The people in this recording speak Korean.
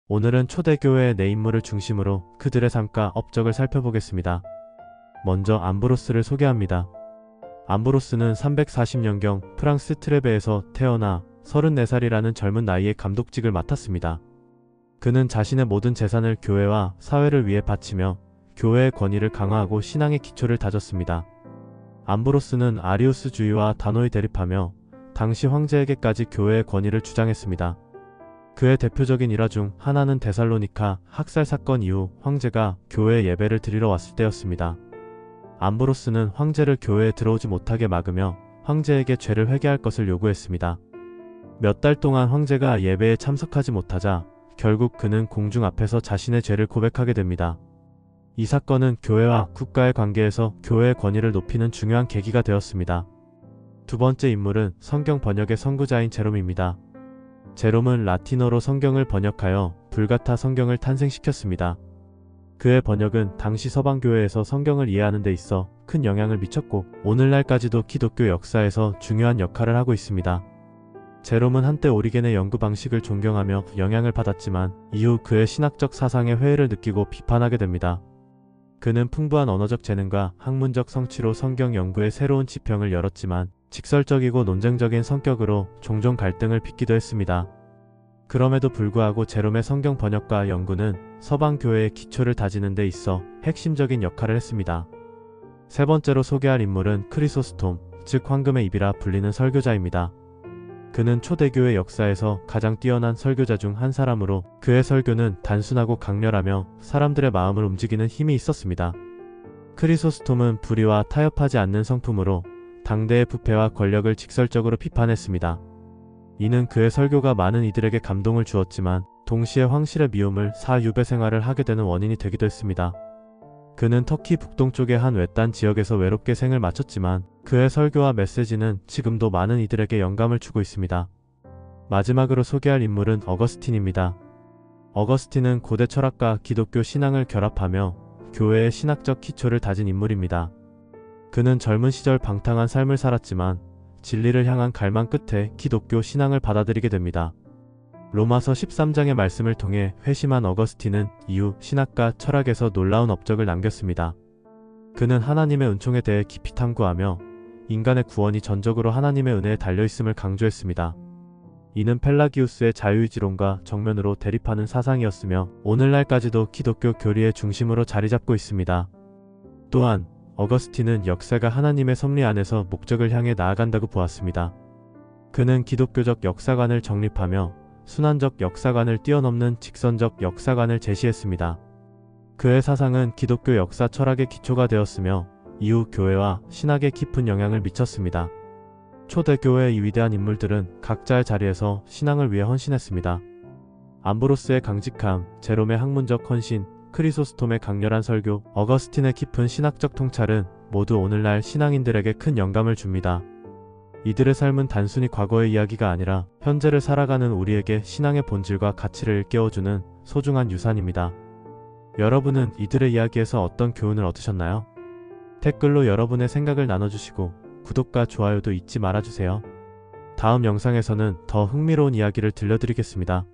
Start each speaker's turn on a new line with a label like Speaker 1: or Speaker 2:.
Speaker 1: 오늘은 초대교회의 네 인물을 중심으로 그들의 삶과 업적을 살펴보겠습니다. 먼저 암브로스를 소개합니다. 암브로스는 340년경 프랑스 트레베에서 태어나 34살이라는 젊은 나이에 감독직을 맡았습니다. 그는 자신의 모든 재산을 교회와 사회를 위해 바치며 교회의 권위를 강화하고 신앙의 기초를 다졌습니다. 암브로스는 아리우스주의와 단호히 대립하며 당시 황제에게까지 교회의 권위를 주장했습니다. 그의 대표적인 일화 중 하나는 데살로니카 학살 사건 이후 황제가 교회에 예배를 드리러 왔을 때였습니다. 암브로스는 황제를 교회에 들어오지 못하게 막으며 황제에게 죄를 회개할 것을 요구했습니다. 몇 달 동안 황제가 예배에 참석하지 못하자 결국 그는 공중 앞에서 자신의 죄를 고백하게 됩니다. 이 사건은 교회와 국가의 관계에서 교회의 권위를 높이는 중요한 계기가 되었습니다. 두 번째 인물은 성경 번역의 선구자인 제롬입니다. 제롬은 라틴어로 성경을 번역하여 불가타 성경을 탄생시켰습니다. 그의 번역은 당시 서방교회에서 성경을 이해하는 데 있어 큰 영향을 미쳤고 오늘날까지도 기독교 역사에서 중요한 역할을 하고 있습니다. 제롬은 한때 오리겐의 연구 방식을 존경하며 영향을 받았지만 이후 그의 신학적 사상에 회의를 느끼고 비판하게 됩니다. 그는 풍부한 언어적 재능과 학문적 성취로 성경 연구에 새로운 지평을 열었지만 직설적이고 논쟁적인 성격으로 종종 갈등을 빚기도 했습니다. 그럼에도 불구하고 제롬의 성경 번역과 연구는 서방 교회의 기초를 다지는 데 있어 핵심적인 역할을 했습니다. 세 번째로 소개할 인물은 크리소스톰, 즉 황금의 입이라 불리는 설교자입니다. 그는 초대교회 역사에서 가장 뛰어난 설교자 중 한 사람으로 그의 설교는 단순하고 강렬하며 사람들의 마음을 움직이는 힘이 있었습니다. 크리소스톰은 불의와 타협하지 않는 성품으로 당대의 부패와 권력을 직설적으로 비판했습니다. 이는 그의 설교가 많은 이들에게 감동을 주었지만 동시에 황실의 미움을 사유배 생활을 하게 되는 원인이 되기도 했습니다. 그는 터키 북동쪽의 한 외딴 지역에서 외롭게 생을 마쳤지만 그의 설교와 메시지는 지금도 많은 이들에게 영감을 주고 있습니다. 마지막으로 소개할 인물은 어거스틴입니다. 어거스틴은 고대 철학과 기독교 신앙을 결합하며 교회의 신학적 기초를 다진 인물입니다. 그는 젊은 시절 방탕한 삶을 살았지만 진리를 향한 갈망 끝에 기독교 신앙을 받아들이게 됩니다. 로마서 13장의 말씀을 통해 회심한 어거스틴은 이후 신학과 철학에서 놀라운 업적을 남겼습니다. 그는 하나님의 은총에 대해 깊이 탐구하며 인간의 구원이 전적으로 하나님의 은혜에 달려있음을 강조했습니다. 이는 펠라기우스의 자유의지론과 정면으로 대립하는 사상이었으며 오늘날까지도 기독교 교리의 중심으로 자리잡고 있습니다. 또한 어거스틴은 역사가 하나님의 섭리 안에서 목적을 향해 나아간다고 보았습니다. 그는 기독교적 역사관을 정립하며 순환적 역사관을 뛰어넘는 직선적 역사관을 제시했습니다. 그의 사상은 기독교 역사 철학의 기초가 되었으며 이후 교회와 신학에 깊은 영향을 미쳤습니다. 초대교회의 이 위대한 인물들은 각자의 자리에서 신앙을 위해 헌신했습니다. 암브로스의 강직함, 제롬의 학문적 헌신, 크리소스톰의 강렬한 설교, 어거스틴의 깊은 신학적 통찰은 모두 오늘날 신앙인들에게 큰 영감을 줍니다. 이들의 삶은 단순히 과거의 이야기가 아니라 현재를 살아가는 우리에게 신앙의 본질과 가치를 일깨워주는 소중한 유산입니다. 여러분은 이들의 이야기에서 어떤 교훈을 얻으셨나요? 댓글로 여러분의 생각을 나눠주시고 구독과 좋아요도 잊지 말아주세요. 다음 영상에서는 더 흥미로운 이야기를 들려드리겠습니다.